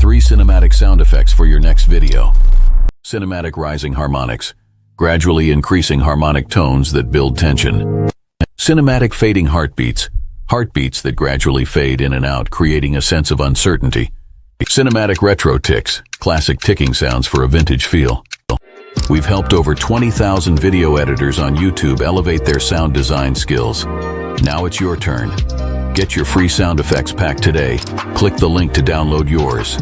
3 cinematic sound effects for your next video. Cinematic rising harmonics, gradually increasing harmonic tones that build tension. Cinematic fading heartbeats, heartbeats that gradually fade in and out, creating a sense of uncertainty. Cinematic retro ticks, classic ticking sounds for a vintage feel. We've helped over 20,000 video editors on YouTube elevate their sound design skills. Now it's your turn. Get your free sound effects pack today. Click the link to download yours.